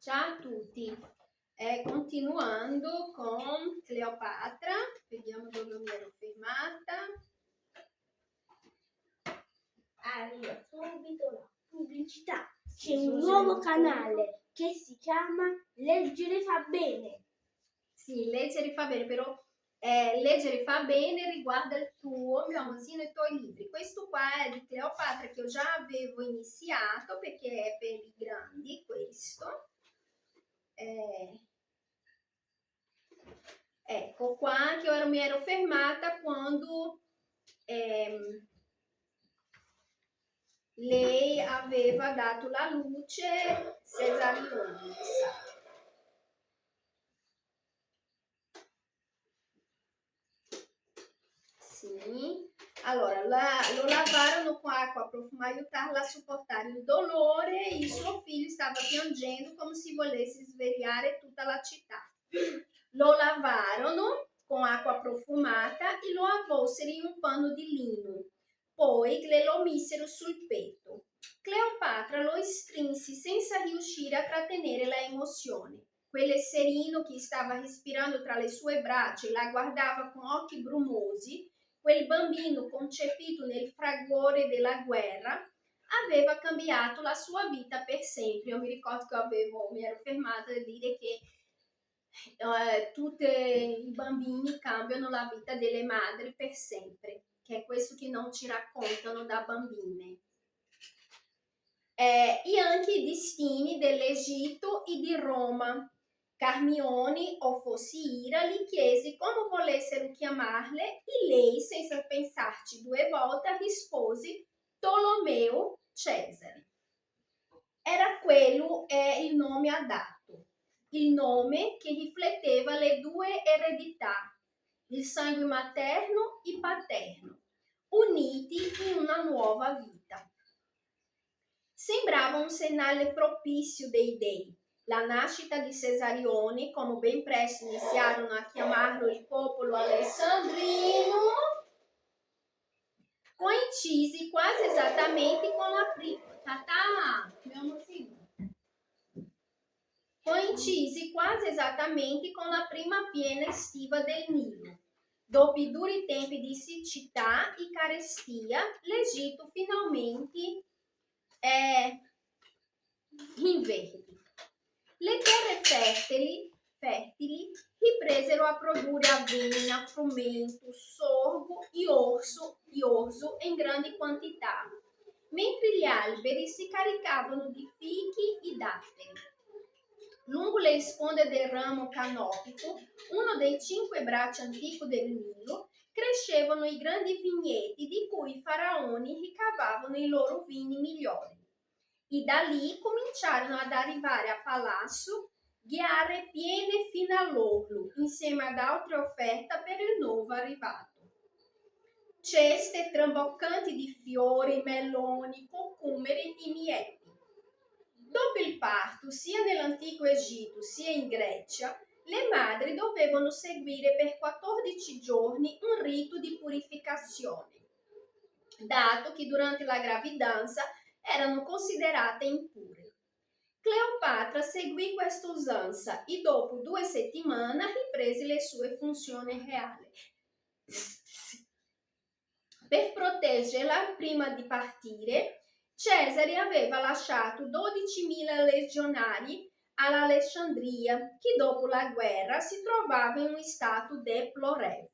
Ciao a tutti, continuando con Cleopatra, vediamo dove mi ero fermata. Arriva subito la pubblicità. C'è un nuovo canale che si chiama Leggere fa bene. Sì, leggere fa bene, però leggere fa bene riguarda il tuo, mio amorosino, i tuoi libri. Questo qua è di Cleopatra che io già avevo iniziato perché è per i grandi questo. Ecco qua che ora mi ero fermata quando lei aveva dato la luce Cesarione. Sì. Allora, lo lavarono con acqua profuma, aiutarla a sopportare il dolore. Il suo figlio stava piangendo come se volesse svegliare tutta la città. Lo lavarono con acqua profumata e lo avvolsero in un panno di lino. Poi glielo misero sul petto. Cleopatra lo strinse senza riuscire a trattenere la emozione. Quell'esserino che stava respirando tra le sue braccia la guardava con occhi brumosi. Quel bambino concepito nel fragore della guerra aveva cambiato la sua vita per sempre. Io mi ricordo che mi ero fermata a dire che tutti i bambini cambiano la vita delle madri per sempre, che è questo che non ci raccontano da bambine. E anche i destini dell'Egitto e di Roma. Carmione o Fossira gli chiese come volessero chiamarle e lei, senza pensarci due volte, rispose Tolomeo Cesare. Era quello il nome adatto, il nome che rifletteva le due eredità, il sangue materno e paterno, uniti in una nuova vita. Sembrava un segnale propizio dei dei. La nascita di Cesarione, come ben presto iniziarono a chiamarlo il popolo alessandrino, coincisi quasi esattamente con la prima. Coincisi quasi esattamente con la prima piena estiva del Nilo. Dopo i duri tempi di siccità e carestia, l'Egitto finalmente è in verde. Le terre fertili ripresero a produrre avena, frumento, sorgo e orzo in grandi quantità, mentre gli alberi si caricavano di fichi e datteri. Lungo le sponde del ramo canopico, uno dei 5 bracci antichi del Nilo, crescevano i grandi vigneti di cui i faraoni ricavavano i loro vini migliori. E da lì cominciarono ad arrivare a palazzo ghiare piene fino all'orlo, insieme ad altre offerte per il nuovo arrivato. Ceste traboccanti di fiori, meloni, cucumeri e mieti. Dopo il parto, sia nell'antico Egitto sia in Grecia, le madri dovevano seguire per 14 giorni un rito di purificazione, dato che durante la gravidanza erano considerate impure. Cleopatra seguì questa usanza e dopo 2 settimane riprese le sue funzioni reali. Per proteggerla prima di partire, Cesare aveva lasciato 12.000 legionari all'Alessandria, che dopo la guerra si trovava in un stato deplorevole.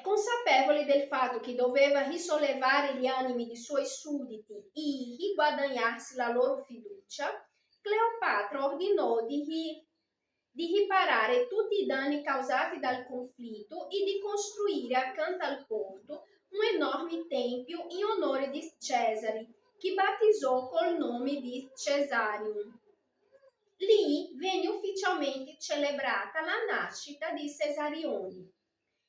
Consapevole del fatto che doveva risollevare gli animi dei suoi sudditi e riguadagnarsi la loro fiducia, Cleopatra ordinò di riparare tutti i danni causati dal conflitto e di costruire accanto al porto un enorme tempio in onore di Cesare, che battezzò col nome di Cesarium. Lì venne ufficialmente celebrata la nascita di Cesarione.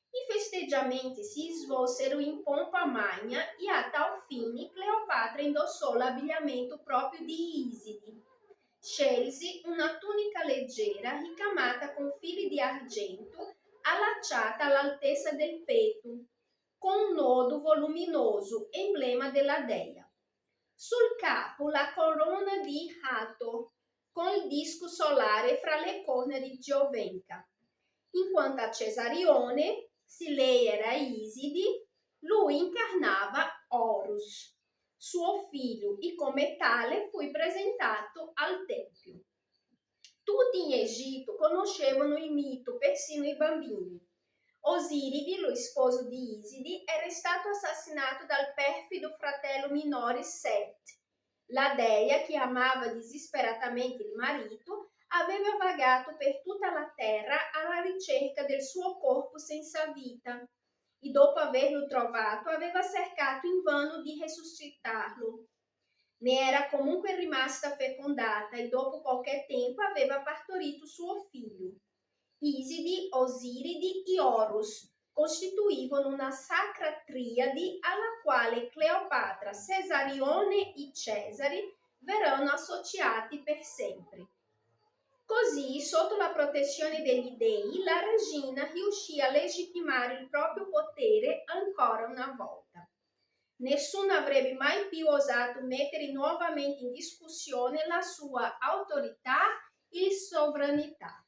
I festeggiamenti si svolsero in pompa magna e a tal fine Cleopatra indossò l'abbigliamento proprio di Iside. Scelse una tunica leggera ricamata con fili di argento allacciata all'altezza del petto, con un nodo voluminoso, emblema della dea. sul capo la corona di Hathor, con il disco solare fra le corna di Giovenca. In quanto a Cesarione, se lei era Isidi, lui incarnava Horus, suo figlio, e come tale fu presentato al Tempio. Tutti in Egitto conoscevano il mito, persino i bambini. Osiride, lo sposo di Iside, era stato assassinato dal perfido fratello minore Set. La dea, che amava disperatamente il marito, aveva vagato per tutta la terra alla ricerca del suo corpo senza vita e dopo averlo trovato aveva cercato invano di resuscitarlo. Ne era comunque rimasta fecondata e dopo qualche tempo aveva partorito suo figlio. Iside, Osiride e Horus costituivano una sacra triade alla quale Cleopatra, Cesarione e Cesare verranno associati per sempre. Così, sotto la protezione degli dei, la regina riuscì a legittimare il proprio potere ancora una volta. Nessuno avrebbe mai più osato mettere nuovamente in discussione la sua autorità e sovranità.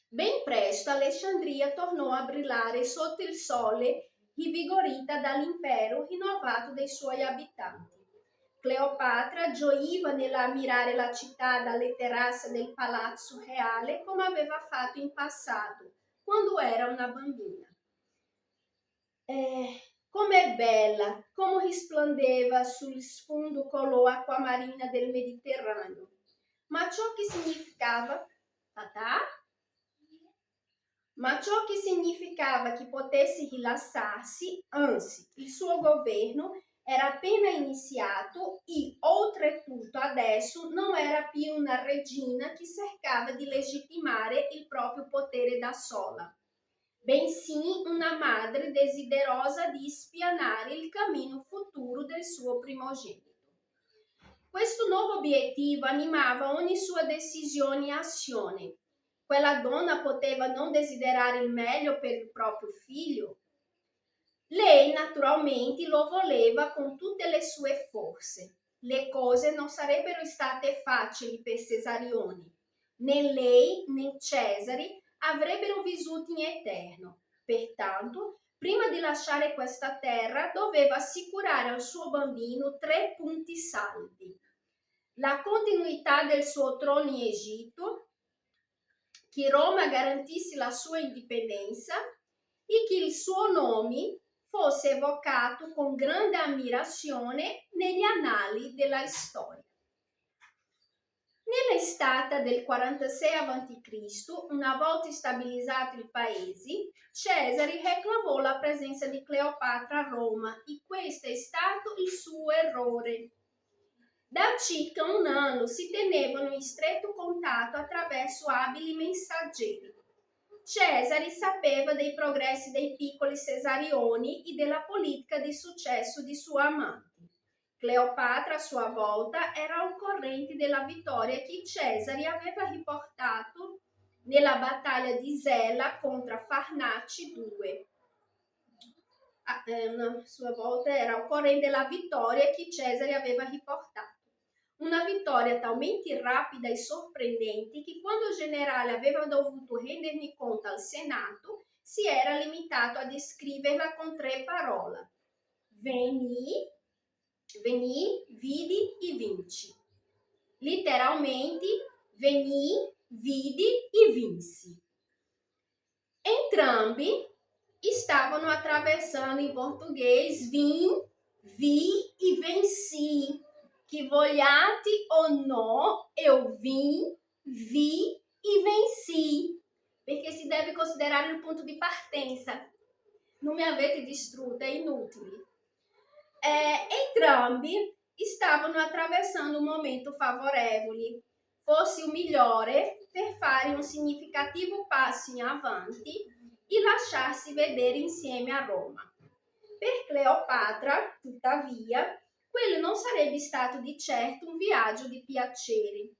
Ben presto Alessandria tornò a brillare sotto il sole, rivigorita dall'impero rinnovato dei suoi abitanti. Cleopatra gioiva nell'ammirare la città dalle terrazze del palazzo reale come aveva fatto in passato, quando era una bambina. Com'è bella, come rispondeva sul sfondo color acquamarina del Mediterraneo. Ma ciò che significava, che potesse rilassarsi, anzi, il suo governo era appena iniziato e, oltretutto, adesso non era più una regina che cercava di legittimare il proprio potere da sola, bensì una madre desiderosa di spianare il cammino futuro del suo primogenito. Questo nuovo obiettivo animava ogni sua decisione e azione. Quella donna poteva non desiderare il meglio per il proprio figlio. Lei naturalmente lo voleva con tutte le sue forze. Le cose non sarebbero state facili per Cesarione. Né lei né Cesare avrebbero vissuto in eterno. Pertanto, prima di lasciare questa terra, doveva assicurare al suo bambino 3 punti saldi: la continuità del suo trono in Egitto, che Roma garantisse la sua indipendenza e che il suo nome fosse evocato con grande ammirazione negli annali della storia. Nell'estate del 46 a.C., una volta stabilizzato il paese, Cesare reclamò la presenza di Cleopatra a Roma e questo è stato il suo errore. Da circa un anno si tenevano in stretto contatto attraverso abili messaggeri. Cesare sapeva dei progressi dei piccoli Cesarioni e della politica di successo di sua amante. Cleopatra, a sua volta, era al corrente della vittoria che Cesare aveva riportato nella battaglia di Zela contro Farnaci II. A sua volta era al corrente della vittoria che Cesare aveva riportato. Una vittoria talmente rapida e sorprendente che quando il generale aveva dovuto renderne conto al Senato, si era limitato a descriverla con 3 parole: veni, vidi e vinci. Letteralmente, veni, vidi e vinci. Entrambi stavano attraversando in portoghese vim, vi e venci. Que vogliate o no, eu vim, vi e venci, perché si deve considerare il punto di partenza. Non mi avete distrutta, è inutile. Entrambi stavano attraversando un momento favorevole, forse il migliore per fare un significativo passo in avanti e lasciarsi vedere insieme a Roma. Per Cleopatra, tuttavia, quello non sarebbe stato di certo un viaggio di piacere.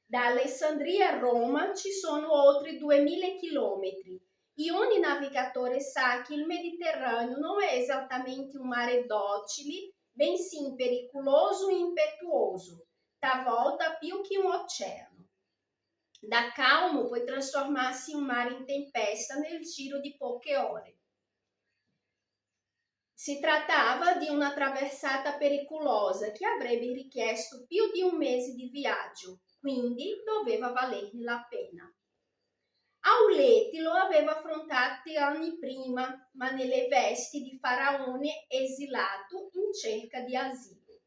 Da Alessandria a Roma ci sono oltre 2000 chilometri e ogni navigatore sa che il Mediterraneo non è esattamente un mare docile bensì pericoloso e impetuoso, talvolta più che un oceano. Da calmo puoi trasformarsi in un mare in tempesta nel giro di poche ore. Si trattava di una traversata pericolosa che avrebbe richiesto più di un mese di viaggio, quindi doveva valerne la pena. Auleti lo aveva affrontato anni prima, ma nelle vesti di faraone esilato in cerca di asilo.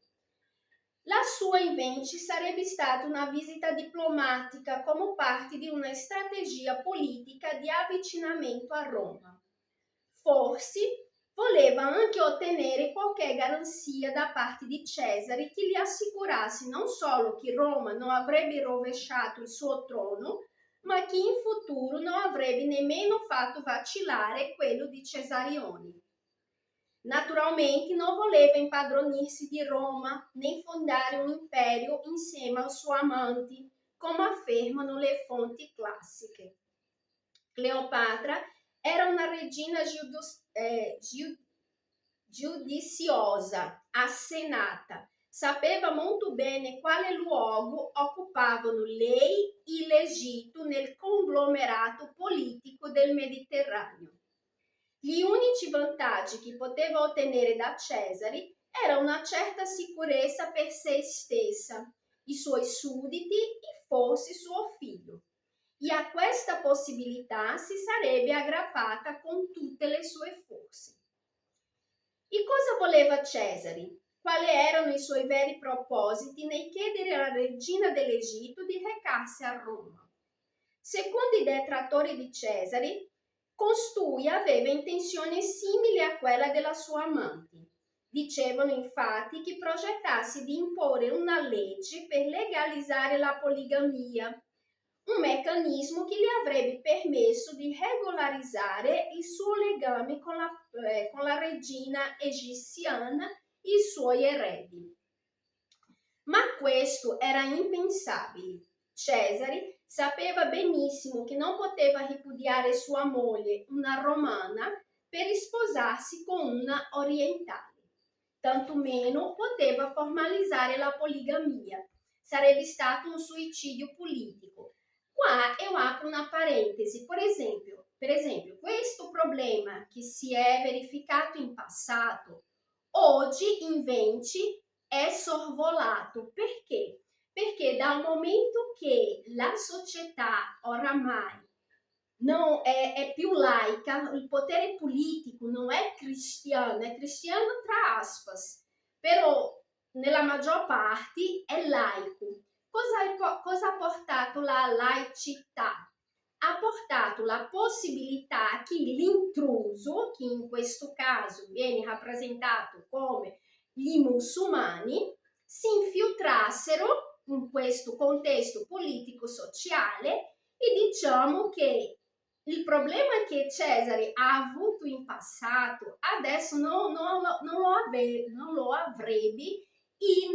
La sua invece sarebbe stata una visita diplomatica come parte di una strategia politica di avvicinamento a Roma. Forse voleva anche ottenere qualche garanzia da parte di Cesare che gli assicurasse non solo che Roma non avrebbe rovesciato il suo trono, ma che in futuro non avrebbe nemmeno fatto vacillare quello di Cesarione. Naturalmente non voleva impadronirsi di Roma né fondare un imperio insieme al suo amante, come affermano le fonti classiche. Cleopatra era una regina giudiziosa, assenata. Sapeva molto bene quale luogo occupavano lei e l'Egitto nel conglomerato politico del Mediterraneo. Gli unici vantaggi che poteva ottenere da Cesare era una certa sicurezza per se stessa, i suoi sudditi e forse suo figlio. E a questa possibilità si sarebbe aggrappata con tutte le sue forze. E cosa voleva Cesare? Quali erano i suoi veri propositi nel chiedere alla regina dell'Egitto di recarsi a Roma? Secondo i detrattori di Cesare, costui aveva intenzioni simili a quella della sua amante. Dicevano infatti che progettasse di imporre una legge per legalizzare la poligamia, un meccanismo che gli avrebbe permesso di regolarizzare il suo legame con la regina egiziana e i suoi eredi. Ma questo era impensabile. Cesare sapeva benissimo che non poteva ripudiare sua moglie, una romana, per sposarsi con una orientale. Tantomeno poteva formalizzare la poligamia. Sarebbe stato un suicidio politico. Qua io apro una parentesi. Per esempio, questo problema che si è verificato in passato, oggi invece è sorvolato. Perché? Perché dal momento che la società oramai non è più laica, il potere politico non è cristiano tra aspas, però nella maggior parte è laico. Cosa ha portato la laicità? Ha portato la possibilità che l'intruso, che in questo caso viene rappresentato come gli musulmani, si infiltrassero in questo contesto politico-sociale e diciamo che il problema che Cesare ha avuto in passato adesso non lo avrebbe e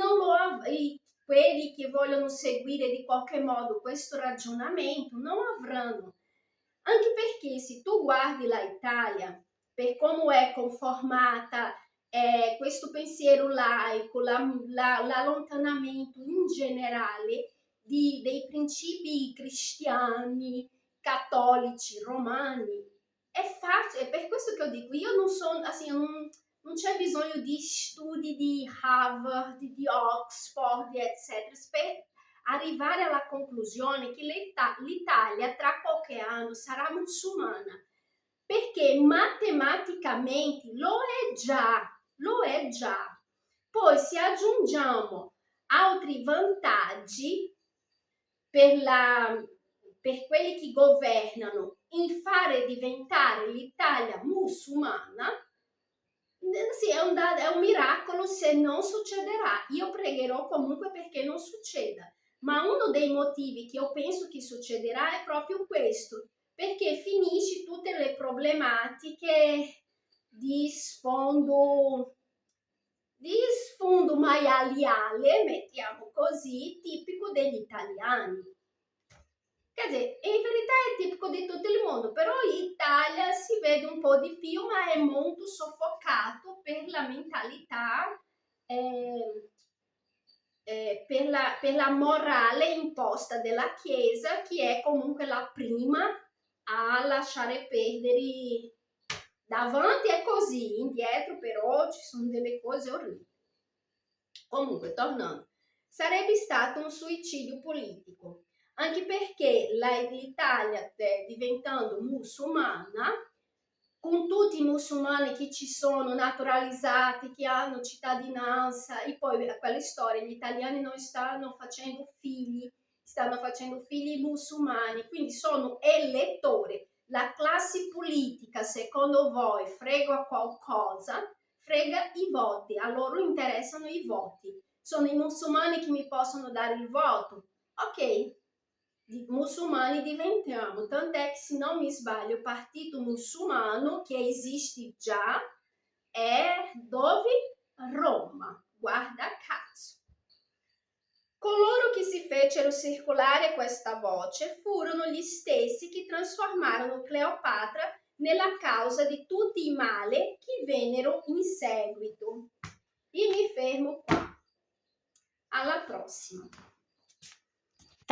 quelli che vogliono seguire di qualche modo questo ragionamento non avranno. Anche perché se tu guardi l'Italia per come è conformata questo pensiero laico, l'allontanamento in generale dei principi cristiani, cattolici, romani, è facile, è per questo che io dico, io non sono, assim, non c'è bisogno di studi di Harvard, di Oxford, eccetera, per arrivare alla conclusione che l'Italia tra qualche anno sarà musulmana, perché matematicamente lo è già. Poi se aggiungiamo altri vantaggi per quelli che governano in fare diventare l'Italia musulmana, sì, è un miracolo se non succederà. Io pregherò comunque perché non succeda, ma uno dei motivi che io penso che succederà è proprio questo, perché finisci tutte le problematiche di sfondo maialiale, mettiamo così, tipico degli italiani. Quer dizer, in verità è tipico di tutto il mondo, però in Italia si vede un po' di più, ma è molto soffocato per la mentalità per la morale imposta della Chiesa, che è comunque la prima a lasciare perdere. Davanti è così, indietro però ci sono delle cose orribili. Comunque, tornando, sarebbe stato un suicidio politico, anche perché l'Italia, diventando musulmana, con tutti i musulmani che ci sono, naturalizzati, che hanno cittadinanza, e poi a quelle storie, gli italiani non stanno facendo figli musulmani, quindi sono elettori. La classe politica, secondo voi, frega qualcosa? Frega i voti, a loro interessano i voti. Sono i musulmani che mi possono dare il voto. Ok, musulmani diventiamo, tant'è che, se non mi sbaglio, il partito musulmano che esiste già è dove? Roma, guarda caso. Coloro che si fecero circolare questa voce furono gli stessi che trasformarono Cleopatra nella causa di tutti i mali che vennero in seguito. E mi fermo qua. Alla prossima.